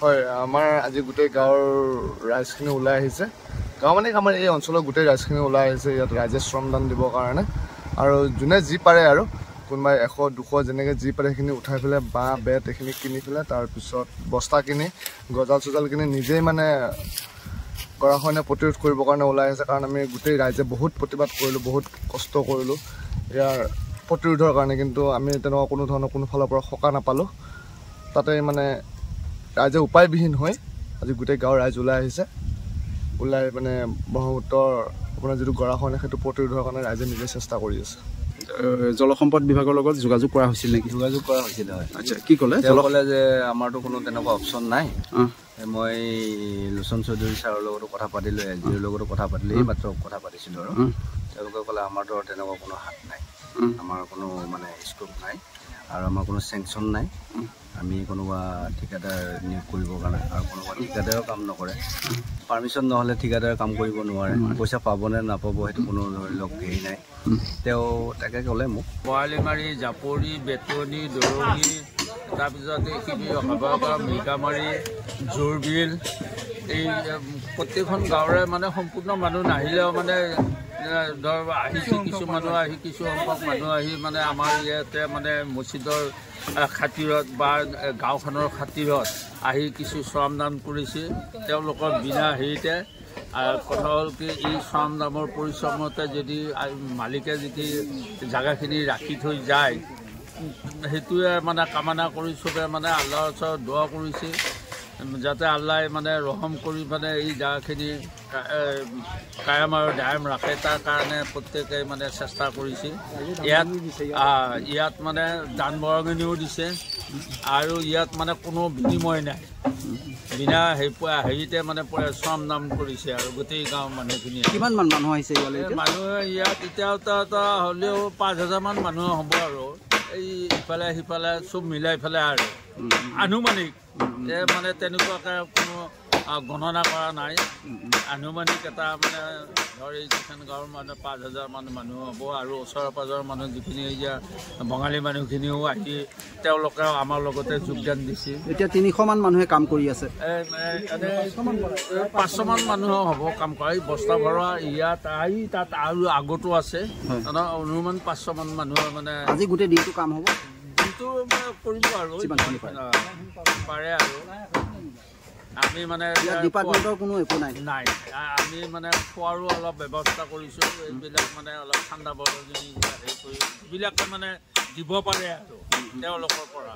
হয় আমাৰ আজি গোটেই গাঁৱৰ ৰাইজখিনি ওলাই আহিছে গাঁও মানে আমাৰ এই অঞ্চলৰ গোটেই ৰাইজখিনি ওলাই আহিছে ইয়াত ৰাইজে শ্ৰমদান দিবৰ কাৰণে আৰু যোনে যি পাৰে আৰু কোনোবাই 100-200 যেনেকৈ যি পাৰে সেইখিনি উঠাই পেলাই বাঁহ বেত এইখিনি কিনি পেলাই তাৰপিছত বস্তা কিনি গজাল চজাল কিনি নিজেই মানে গৰাখহনীয়া প্ৰতিৰোধ কৰিবৰ কাৰণে ওলাই আহিছে কাৰণ আমি গোটেই ৰাইজে বহুত প্ৰতিবাদ কৰিলোঁ বহুত কষ্ট কৰিলোঁ ইয়াৰ প্ৰতিৰোধৰ কাৰণে কিন্তু আমি তেনেকুৱা কোনো ধৰণৰ কোনো ফালৰ পৰা সকাহ নাপালোঁ তাতে মানে ৰাইজে উপায়বিহীন হৈ আজি গোটেই গাঁৱৰ ৰাইজ ওলাই আহিছে ওলাই মানে ব্ৰহ্মপুত্ৰৰ আপোনাৰ যিটো গৰাখহনীয়া সেইটো প্ৰতিৰোধৰ কাৰণে ৰাইজে নিজে চেষ্টা কৰি আছে জলসম্পদ বিভাগৰ লগত যোগাযোগ কৰা হৈছিল নেকি যোগাযোগ কৰা হৈছিল হয় আচ্ছা কি ক'লে ক'লে যে আমাৰতো কোনো তেনেকুৱা অপশ্যন নাই মই লোচন চৌধুৰী ছাৰৰ লগতো কথা পাতিলোঁ এলজিৰ লগতো কথা পাতিলোঁ এই মাত্ৰ কথা পাতিছিলোঁ আৰু তেওঁলোকে ক'লে আমাৰতো তেনেকুৱা কোনো হাত নাই আমাৰ কোনো মানে স্কোপ নাই আৰু আমাৰ কোনো চেংচন নাই আমি কোনোবা ঠিকাদাৰ নিয়োগ কৰিবৰ কাৰণে আৰু কোনোবা ঠিকাদাৰেও কাম নকৰে পাৰ্মিশ্যন নহ'লে ঠিকাদাৰে কাম কৰিব নোৱাৰে পইচা পাবনে নাপাব সেইটো কোনো ধৰি লওক হেৰি নাই তেওঁ তাকে ক'লে মোক বৰালিমাৰী জাপৰি বেতনি দৰঙি তাৰপিছত এইখিনি হাবাকা মিকামাৰী জোৰবিল এই প্ৰত্যেকখন গাঁৱৰে মানে সম্পূৰ্ণ মানুহ নাহিলেও মানে ধৰ আহিছে কিছু মানুহ আহি কিছু সংখ্যক মানুহ আহি মানে আমাৰ ইয়াতে মানে মছজিদৰ খাতিৰত বা গাঁওখনৰ খাতিৰত আহি কিছু শ্ৰমদান কৰিছে তেওঁলোকৰ বিনা হেৰিতে কথা হ'ল কি এই শ্ৰমদানৰ পৰিশ্ৰমতে যদি মালিকে যদি জেগাখিনি ৰাখি থৈ যায় সেইটোৱে মানে কামনা কৰি চবে মানে আল্লাহৰ ওচৰত দোৱা কৰিছে যাতে আল্লাহ মানে ৰহম কৰি মানে এই জেগাখিনি কায়ম আৰু দায়ম ৰাখে তাৰ কাৰণে প্ৰত্যেকে মানে চেষ্টা কৰিছে ইয়াত মানে দান বৰঙণিও দিছে আৰু ইয়াত মানে কোনো বিনিময় নাই বিনা হেৰিতে মানে শ্ৰমদান কৰিছে আৰু গোটেই গাঁৱৰ মানুহখিনি কিমানমান মানুহ আহিছে ইয়ালৈ মানুহে ইয়াত এতিয়া হ'লেও 5,000মান মানুহ হ'ব আৰু এই ইফালে সিফালে চব মিলাই পেলাই আৰু আনুমানিক মানে তেনেকুৱাকৈ কোনো গণনা কৰা নাই আনুমানিক এটা মানে ধৰ এইকেইখন গাঁৱৰ মানে 5,000মান মানুহ হ'ব আৰু ওচৰৰ পাজৰৰ মানুহ যিখিনি এতিয়া বঙালী মানুহখিনিও আহি তেওঁলোকেও আমাৰ লগতে যোগদান দিছে এতিয়া 300মান মানুহে কাম কৰি আছে 500মান মানুহ হ'ব কাম কৰা এই বস্তা ভৰোৱা ইয়াত আহি তাত আৰু আগতো আছে অনুমান 500মান মানুহৰ মানে আজি গোটেই দিনটো কাম হ'ব দিনটো কৰিব আৰু পাৰে আৰু আমি মানে ডিপাৰ্টমেণ্টৰ কোনো একো নাই আমি মানে খোৱাৰো অলপ ব্যৱস্থা কৰিছোঁ এইবিলাক মানে অলপ ঠাণ্ডা বতৰ যদি হেৰি কৰি এইবিলাকে মানে দিব পাৰে আৰু তেওঁলোকৰ পৰা